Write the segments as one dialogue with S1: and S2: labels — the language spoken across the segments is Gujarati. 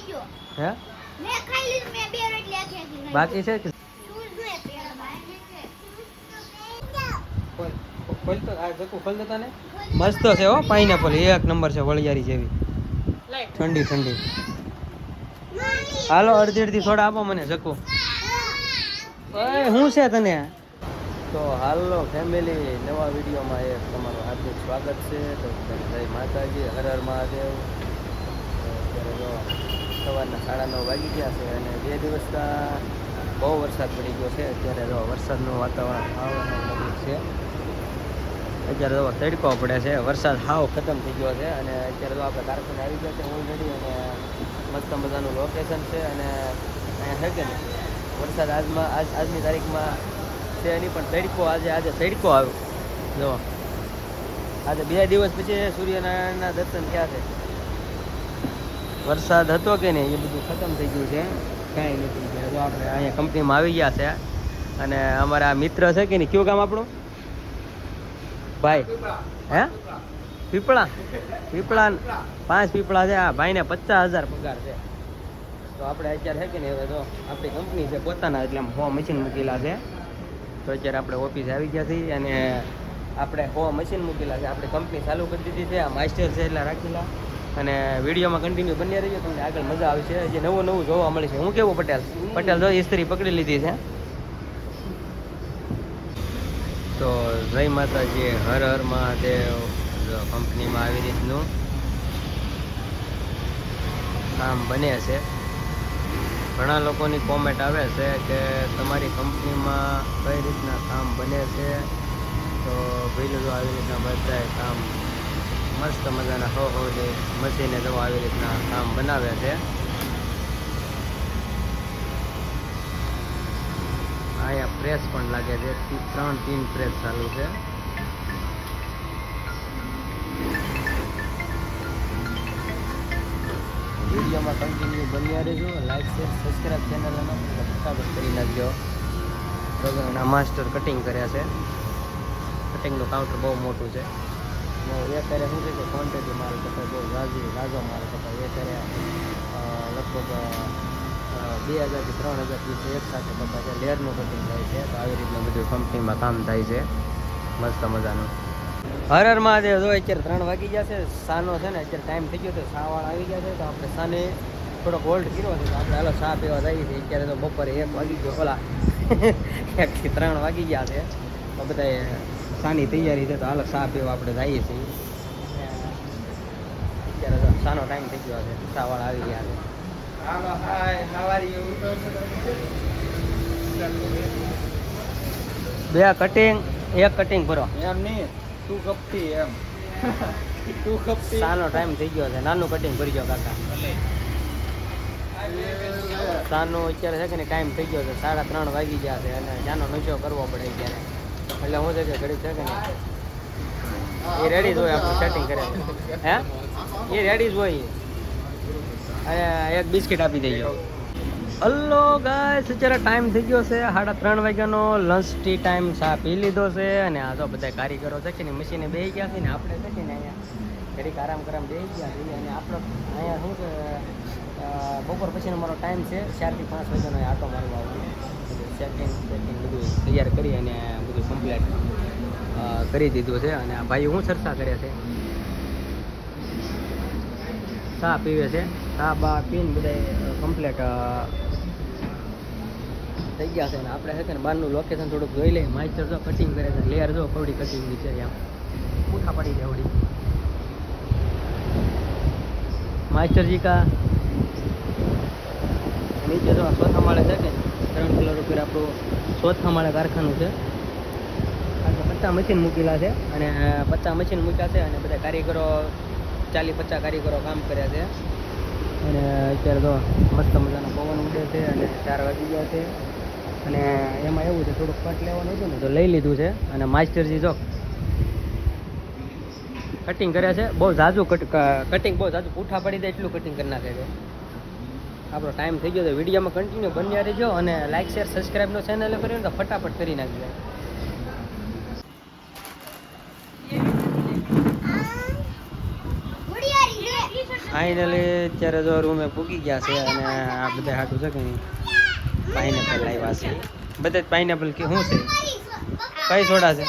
S1: હે બાકી છે કે ખોલતો આ જકુ ખોલ દેતા ને મસ્ત છે હો પાઇનેપલ એક નંબર છે વળિયારી જેવી ઠંડી ઠંડી હાલો અડધી અડધી સોડા આપો મને જકુ ઓય શું છે તને તો હાલો ફેમિલી નવા વિડીયોમાં એક તમારું હાર્દિક સ્વાગત છે તો જય માતાજી હર હર મહાદેવ અત્યારે જો સવારના 9:30 વાગી ગયા છે અને 2 દિવસના બહુ વરસાદ પડી ગયો છે અત્યારે જો વરસાદનું વાતાવરણ આવવાનું છે અત્યારે તો તડકો પડે છે વરસાદ હાવ ખતમ થઈ ગયો છે અને અત્યારે તો આપણે કારખાને આવી ગયા છે ઓલરેડી અને મસ્ત મજાનું લોકેશન છે અને અહીંયા છે કે ને વરસાદ આજની તારીખમાં છે નહીં પણ તડકો આજે તડકો આવ્યો જો આજે 2 દિવસ પછી સૂર્યનારાયણના દર્શન થયા છે વરસાદ હતો કે નહીં એ બધું ખતમ થઈ ગયું છે કાંઈ નથી ગયા તો આપણે અહીંયા કંપનીમાં આવી ગયા છે અને અમારા મિત્ર છે કે નહીં કયું કામ આપણું ભાઈ હે પીપળા 5 પીપળા છે આ ભાઈને 50,000 પગાર છે તો આપણે અત્યારે છે કે નહીં હવે તો આપણી કંપની છે પોતાના એટલે આમ 100 મશીન મૂકેલા છે તો અત્યારે આપણે ઓફિસ આવી ગયા છીએ અને આપણે 100 મશીન મૂકેલા છે આપણે કંપની ચાલુ કરી દીધી છે આ માસ્ટર છે એટલે રાખેલા અને વિડીયોમાં કન્ટિન્યુ બન્યા રહીએ તમને આગળ મજા આવશે જે નવું જોવા મળે છે હું કેવું પટેલ જો ઇસ્ત્રી પકડી લીધી છે તો જય માતાજી હર હર મહાદેવ કંપનીમાં આવી રીતનું કામ બને છે ઘણા લોકોની કોમેન્ટ આવે છે કે તમારી કંપનીમાં કઈ રીતના કામ બને છે તો ભાઈ જો આવી રીતના બધાય કામ મસ્ત મજાના હો જે મશીને જો આવી રીતના કામ બનાવે છે અહીંયા પ્રેસ પણ લાગે છે 3 પ્રેસ ચાલુ છે વિડીયોમાં કન્ટિન્યુ બન્યા રહેજો લાઈક શેર સબસ્ક્રાઈબ ચેનલને ફટાફટ કરી નાખજો બધાના માસ્ટર કટિંગ કર્યા છે કટિંગનું કાઉન્ટર બહુ મોટું છે એ અત્યારે શું છે કે ક્વોન્ટિટી માલ કપાય બહુ ઝાઝો માલ કપાય એ અત્યારે લગભગ 2,000 થી 3,000 પીસ એક સાથે કપાય છે લેયરનું કટિંગ થાય છે તો આવી રીતનું બધું કંપનીમાં કામ થાય છે મસ્ત મજાનું હર હર મહાદેવ જો અત્યારે 3 વાગી ગયા છે સાનો છે ને અત્યારે ટાઈમ થઈ ગયો તો સાવાળા આવી ગયા છે તો આપણે સાને થોડોક હોલ્ડ કર્યો છે તો આપણે હાલો ચા પીવા જઈએ છીએ અત્યારે તો બપોરે 1 વાગી ગયો ઓલા 1 થી 3 વાગી ગયા છે તો બધા સાની તૈયારી છે તો હાલો ચા પીવા આપણે જઈએ છીએ અત્યારે તો સાનો ટાઈમ થઈ ગયો છે સાવાળા આવી ગયા છે હાલો હાય હાવારી બે કટિંગ એક કટિંગ ભરો એમ નહીં તું કપતી એમ તું કપતી સાનો ટાઈમ થઈ ગયો છે નાનું કટિંગ ભરી ગયો કાકા સાનો અત્યારે છે કે ને ટાઈમ થઈ ગયો છે 3:30 વાગી ગયા છે અને જાનો નશો કરવો પડે અત્યારે એટલે હું છે કે ઘડી છે કે ને એ રેડી જ હોય આપણું સેટિંગ કરે હે એ રેડી જ હોય અને એક બિસ્કિટ આપી દેજો હલો ગાઈસ અત્યારે ટાઈમ થઈ ગયો છે 3:30 વાગ્યાનો લંચ ટી ટાઈમ ચા પી લીધો છે અને આ તો બધા કારીગરો છે કે ને મશીને બેસી ગયા છે ને આપણે છે કે ને અહીંયા ઘડીક આરામ બેસી ગયા છીએ અને આપણો અહીંયા શું છે બપોર પછીનો મારો ટાઈમ છે 4 થી 5 વાગ્યાનો આટો મારવા આવું સેટિંગ બધું તૈયાર કરી અને બધું કમ્પ્લીટ કરી દીધું છે અને આ ભાઈ હું ચર્ચા કરે છે ચા પીવે છે ચા બા પીને બધા કમ્પ્લીટ થઈ ગયા છે અને આપણે છે ને બહારનું લોકેશન થોડુંક જોઈ લઈએ માસ્ટર જો કટિંગ કરે છે લેયર જો કવડી કટિંગની છે એમ પૂઠા પડી જાય એવડી માસ્ટરજી કા નીચે જો ચોથા માળે છે કે 3 કિલો રૂપિયા આપણું ચોથા માળે કારખાનું છે કારણ કે 50 મશીન મૂકેલા છે અને 50 મશીન મૂક્યા છે અને બધા કારીગરો 40-50 કારીગરો કામ કર્યા છે અને અત્યારે તો મસ્ત મજાનો પવન ઉડે છે અને 4 વાગી ગયા છે અને એમાં એવું છે થોડુંક કટ લેવાનું હતું ને તો લઈ લીધું છે અને માસ્ટરજી જો કટિંગ કરે છે બહુ ઝાઝું કટિંગ બહુ ઝાઝું પૂઠા પડી જાય એટલું કટિંગ કરી નાખે છે આપણો ટાઈમ થઈ ગયો તો વિડીયોમાં કન્ટિન્યુ બન્યા રહેજો અને લાઈક શેર સબસ્ક્રાઈબનો ચેનલ કર્યું તો ફટાફટ કરી નાખજો ફાઇનલી અત્યારે જો રૂમે પૂકી ગયા છે અને આ બધા હાટું છે કે નહીં પાઇનેપલ લાવ્યા છે બધા જ પાઇનેપલ કે શું છે કઈ સોડા છે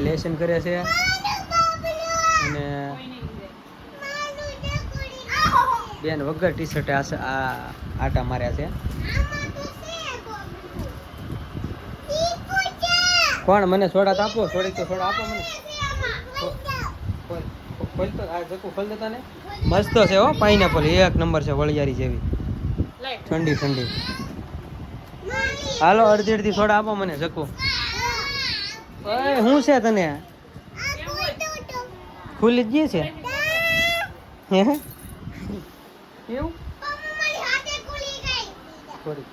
S1: લેસન કરે છે અને બેન વગર ટી શર્ટે આટા માર્યા છે કોણ મને સોડા તો આપો થોડીક તો સોડા આપો મને ખોલતો આ જકુ ખોલ દેતા ને મસ્ત છે હો પાઇનેપલ એક નંબર છે વળિયારી જેવી ઠંડી ઠંડી હાલો અડધી અડધી સોડા આપો મને જકુ ઓય શું છે તને ખુલ્લી જ છે હે એવું થોડીક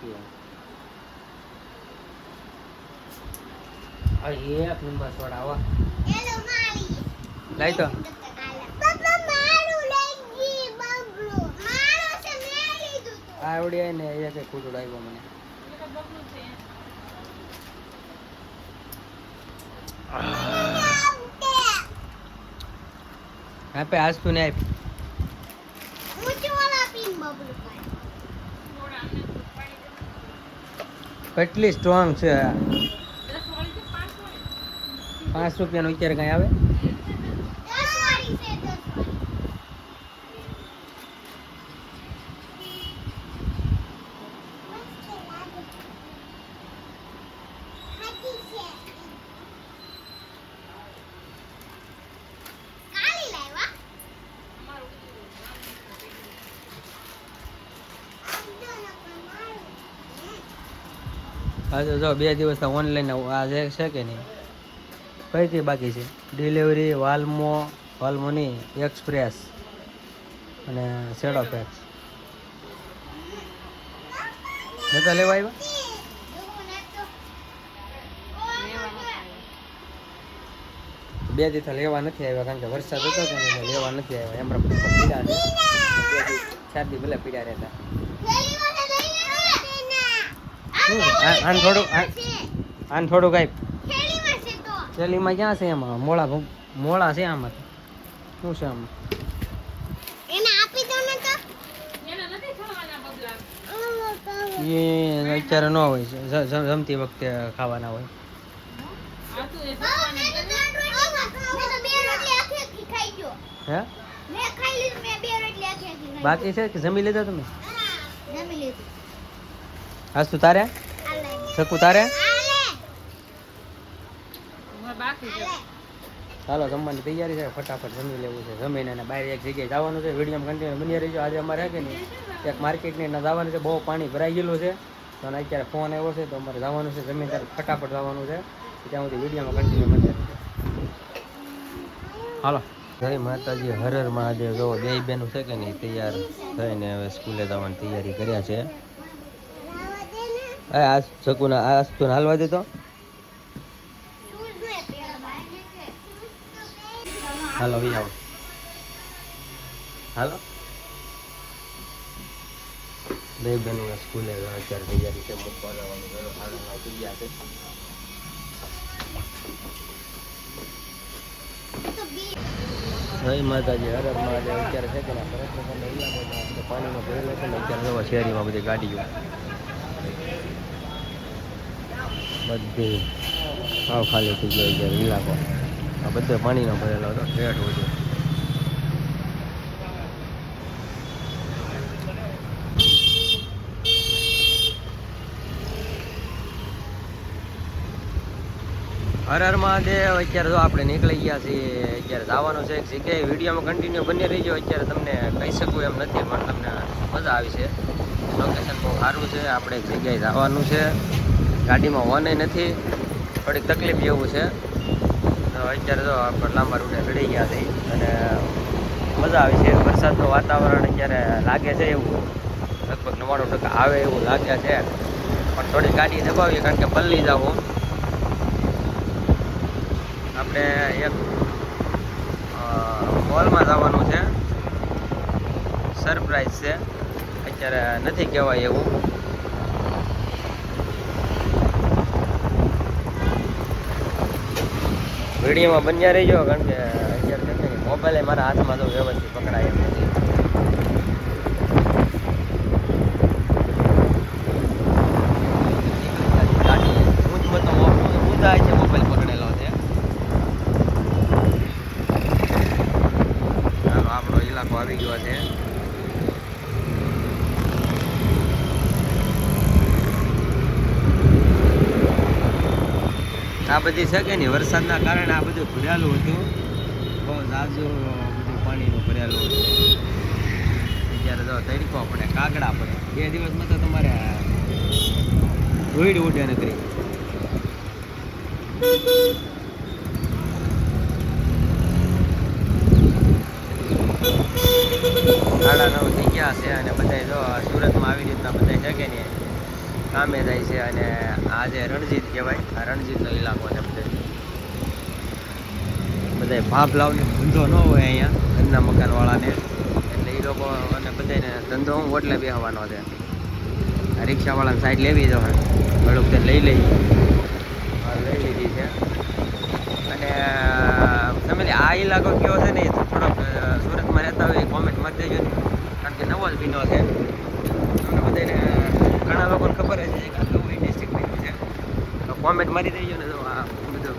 S1: એક નંબર સોડા આવા લાઈ તો આવડી ને એક ખુદું આવ્યો મને આપે આજ તું ને આપ કેટલી સ્ટ્રોંગ છે 5 રૂપિયાનું અત્યારે કઈ આવે હા તો જો 2 દિવસ ઓનલાઈન આ જે છે કે નહીં કઈ કઈ બાકી છે ડિલિવરી વાલમોની એક્સપ્રેસ અને શેડો પેક્સ નતા લેવા આવ્યા બે દિવસ લેવા નથી આવ્યા કારણ કે વરસાદ હતો કે નહીં લેવા નથી આવ્યા એમરા પીડા છે 4 દી ભલે પીડા રહેતા આન થોડું કઈ થેલીમાં ક્યાં છે એમાં મોળા છે આમાં શું છે આમાં એ અત્યારે ન હોય જમતી વખતે ખાવાના હોય હે બાકી છે કે જમી લીધા તમે આજ તું તારે શકું તારે ચાલો જમવાની તૈયારી છે ફટાફટ જમી લેવું છે જમીને અને બહાર એક જગ્યાએ જવાનું છે વિડીયો કન્ટિન્યુ બની રહીજો આજે અમારે કે નહીં એક માર્કેટની જવાનું છે બહુ પાણી ભરાઈ ગયેલું છે તો અત્યારે ફોન આવ્યો છે તો અમારે જવાનું છે જમીન ત્યારે ફટાફટ જવાનું છે ત્યાં સુધી વિડીયોમાં કન્ટિન્યુ બની રહીજો હાલો જય માતાજી હર હર મહાદેવ જો બે બેનું છે કે નહીં તૈયાર થઈને હવે સ્કૂલે જવાની તૈયારી કર્યા છે આજ શકુના આજ તું હાલવા દેતો હાલો વી આવો હાલો બે બેનું સ્કૂલે અત્યારે તૈયારી છે મૂકવા જવાનું હાલમાં થઈ ગયા છે જય માતાજી હર હર મહાદેવ અત્યારે છે કે પાણીનો ભરેલો છે ને અત્યારે જવા શહેરીમાં બધી ગાડીઓ બધી સાવ ખાલી થઈ ગયો છે ઇલાકો આ બધે પાણીનો ભરેલો હતો ઠેઠ વધુ હર હર મહાદેવ અત્યારે જો આપણે નીકળી ગયા છીએ અત્યારે જવાનું છે એક જગ્યાએ વિડીયોમાં કન્ટિન્યુ બની રહીજો અત્યારે તમને કહી શકું એમ નથી પણ તમને મજા આવી છે લોકેશન બહુ સારું છે આપણે એક જગ્યાએ જવાનું છે ગાડીમાં હોને નથી થોડીક તકલીફ જેવું છે તો અત્યારે જો આપણે લાંબા રૂટે ચડી ગયા છીએ અને મજા આવી છે વરસાદનું વાતાવરણ અત્યારે લાગે છે એવું લગભગ 99% આવે એવું લાગે છે પણ થોડી ગાડી દબાવીએ કારણ કે પલ્લી જવું આપણે એક મોલમાં જવાનું છે સરપ્રાઈઝ છે અત્યારે નથી કહેવાય એવું વિડીયોમાં બન્યા રહીજો, કારણ કે અત્યારે છે ને મોબાઈલ મારા હાથમાં તો વ્યવસ્થિત પકડાય એમ નથી. ગાડી ઊંચમાં તો ઊંધા છે, મોબાઈલ પકડેલો છે. ચાલો આપણો ઇલાકો આવી ગયો છે. આ બધી છે કે નહીં, વરસાદના કારણે આ બધું ભરેલું હતું, બહુ ઝાઝુ બધું પાણીનું ભરેલું હતું. અત્યારે તો તડકો પડે, કાગડા પડે. 2 દિવસમાં તો તમારે ધૂળ ઉડે નકરી. 9:30 થઈ ગયા છે અને બધા જો સુરતમાં આવી રીતના બધા છે કે નહીં કામે જાય છે. અને આ જે રણજીત કહેવાય, આ રણજીતનો ઇલાકો છે. બધા ભાવ લાવને ધંધો ન હોય અહીંયા ઘરના મકાનવાળાને, એટલે એ લોકો અને બધાને ધંધો હું ઓટલે બેસવાનો છે. આ રિક્ષાવાળાને સાઈડ લેવી તો હોય થોડુંક તે લઈ લીધી છે. અને તમે આ ઇલાકો કયો છે ને, થોડોક સુરતમાં રહેતા હોય કોમેન્ટ મારી દેજો ને, કારણ કે નવો જ ભીનો છે. તમને બધાને ઘણા લોકોને ખબર છે કે આ નવું ડિસ્ટ્રિક્ટ છે, તો કોમેન્ટ મારી દેજો ને. તો આ બધું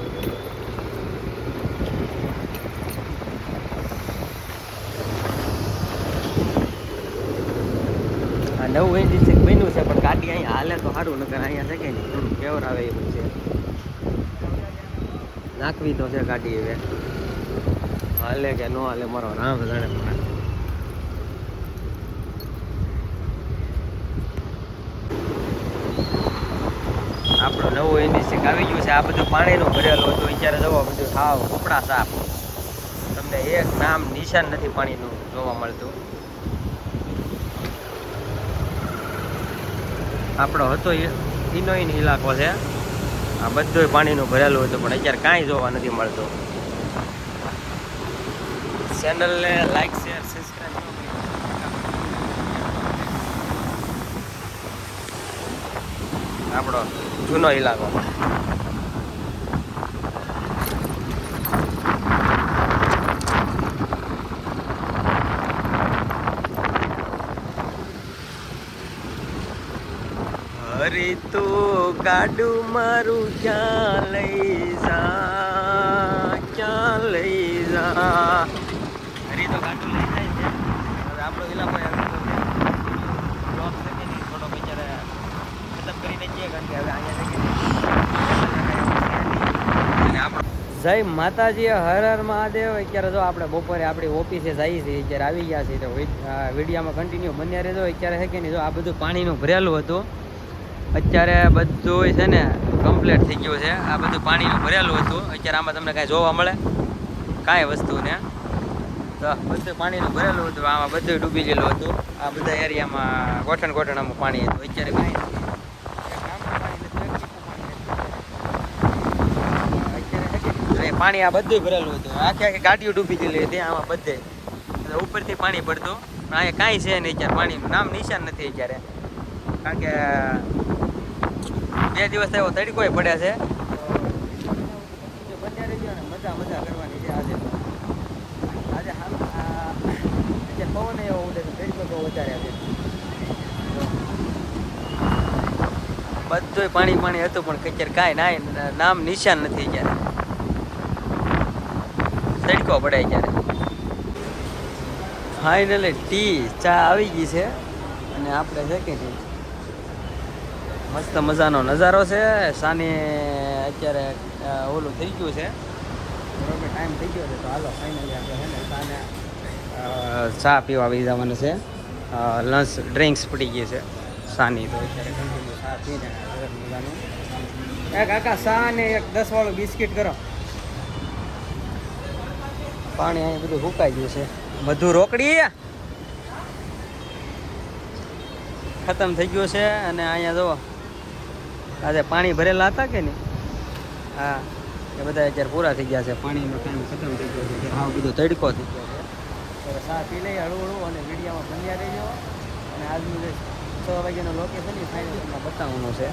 S1: આ નવું ડિસ્ટ્રિક્ટ બન્યું છે, પણ ગાડી અહીંયા હાલે તો સારું, નકર અહીંયા છે કે નહીં થોડું ફેવર આવે એવું છે. નાખવી તો છે ગાડી, હવે હાલે કે ન હાલે મારો રામ જાણે. પણ આપણું નવું ઇન્ડિસ્ટ્રિક્ટ આવી ગયું છે. આ બધું પાણીનું ભરેલું હતું, અત્યારે જોવા બધું સાવ કપડા સાફ. તમને એક નામ નિશાન નથી પાણીનું જોવા મળતું. આપણો હતો ઇનોઇન ઇલાકો છે. આ બધું પાણીનું ભરેલું હતું, પણ અત્યારે કાંઈ જોવા નથી મળતું. ચેનલને લાઈક શેર સબસ્ક્રાઈબ. આપણો જૂનો ઇલાકો. હરી તું ગાડું મારું ક્યાં લઈ જા, ક્યાં લઈ જા. હરી તો ગાડું લઈ જાય છે. હવે આપણો ઇલાકો બ્લોક છે કે નહીં, થોડો બિચારા ખતમ કરીને જઈએ, કારણ કે હવે અહીંયા આપણો જય માતાજી, હર હર મહાદેવ. અત્યારે જો આપણે બપોરે આપણી ઓફિસે જઈએ છીએ, અત્યારે આવી ગયા છીએ. તો વિડીયોમાં કન્ટિન્યુ બન્યા રહેજો. અત્યારે છે કે નહીં, જો આ બધું પાણીનું ભરેલું હતું, અત્યારે બધું છે ને કમ્પ્લીટ થઈ ગયું છે. આ બધું પાણીનું ભરેલું હતું, અત્યારે આમાં તમને કાંઈ જોવા મળે કાંઈ વસ્તુ ને, તો બધું પાણીનું ભરેલું હતું. આમાં બધું ડૂબી ગયેલું હતું. આ બધા એરિયામાં ગોઠણ આમાં પાણી હતું. અત્યારે કાંઈ પાણી આ બધું ભરેલું હતું. આખી ગાડીઓ ડૂબી ગયેલી હતી આમાં બધે, ઉપરથી પાણી પડતું. પણ અહીંયા કાંઈ છે નહીં અત્યારે, પાણીનું નામ નિશાન નથી અત્યારે. કારણ કે 2 દિવસ એવો તડકો પડ્યા છે. મજા કરવાની છે આજે. અત્યારે પવન એવો ઉડે છે, તડકો બહુ વધારે છે. બધું પાણી હતું, પણ અત્યારે કાંઈ નામ નિશાન નથી અત્યારે. તડકો પડે અત્યારે. ફાઇનલી ટી ચા આવી ગઈ છે અને આપણે છે કે મસ્ત મજાનો નજારો છે. સાની અત્યારે ઓલું થઈ ગયું છે, બરોબર ટાઈમ થઈ ગયો છે. તો હાલો ફાઇનલી આપણે છે ને સાને ચા પીવા આવી જવાનું છે. લંચ ડ્રિંક્સ પડી ગઈ છે સાની, તો અત્યારે કન્ટિન્યુ ચા પીને સરસ મજાનું. કાકા ચા ને એક 10 વાળું બિસ્કિટ કરો. પાણી અહીં બધું સુકાઈ ગયું છે. બધું રોકડી ખતમ થઈ ગયું છે. અને અહીંયા જુઓ આજે પાણી ભરેલા હતા કે નહીં, હા એ બધા અત્યારે પૂરા થઈ ગયા છે. પાણીનો ટાઈમ ખતમ થઈ ગયો છે, હા બધો તડકો થઈ ગયો છે. હવે ચા પી લઈ હળવું અને વિડીયોમાં બન્યા રહેજો. અને આજનું જે 6 વાગ્યાનું લોકેશન એ ફાઇનલ તમને બતાવવાનું છે.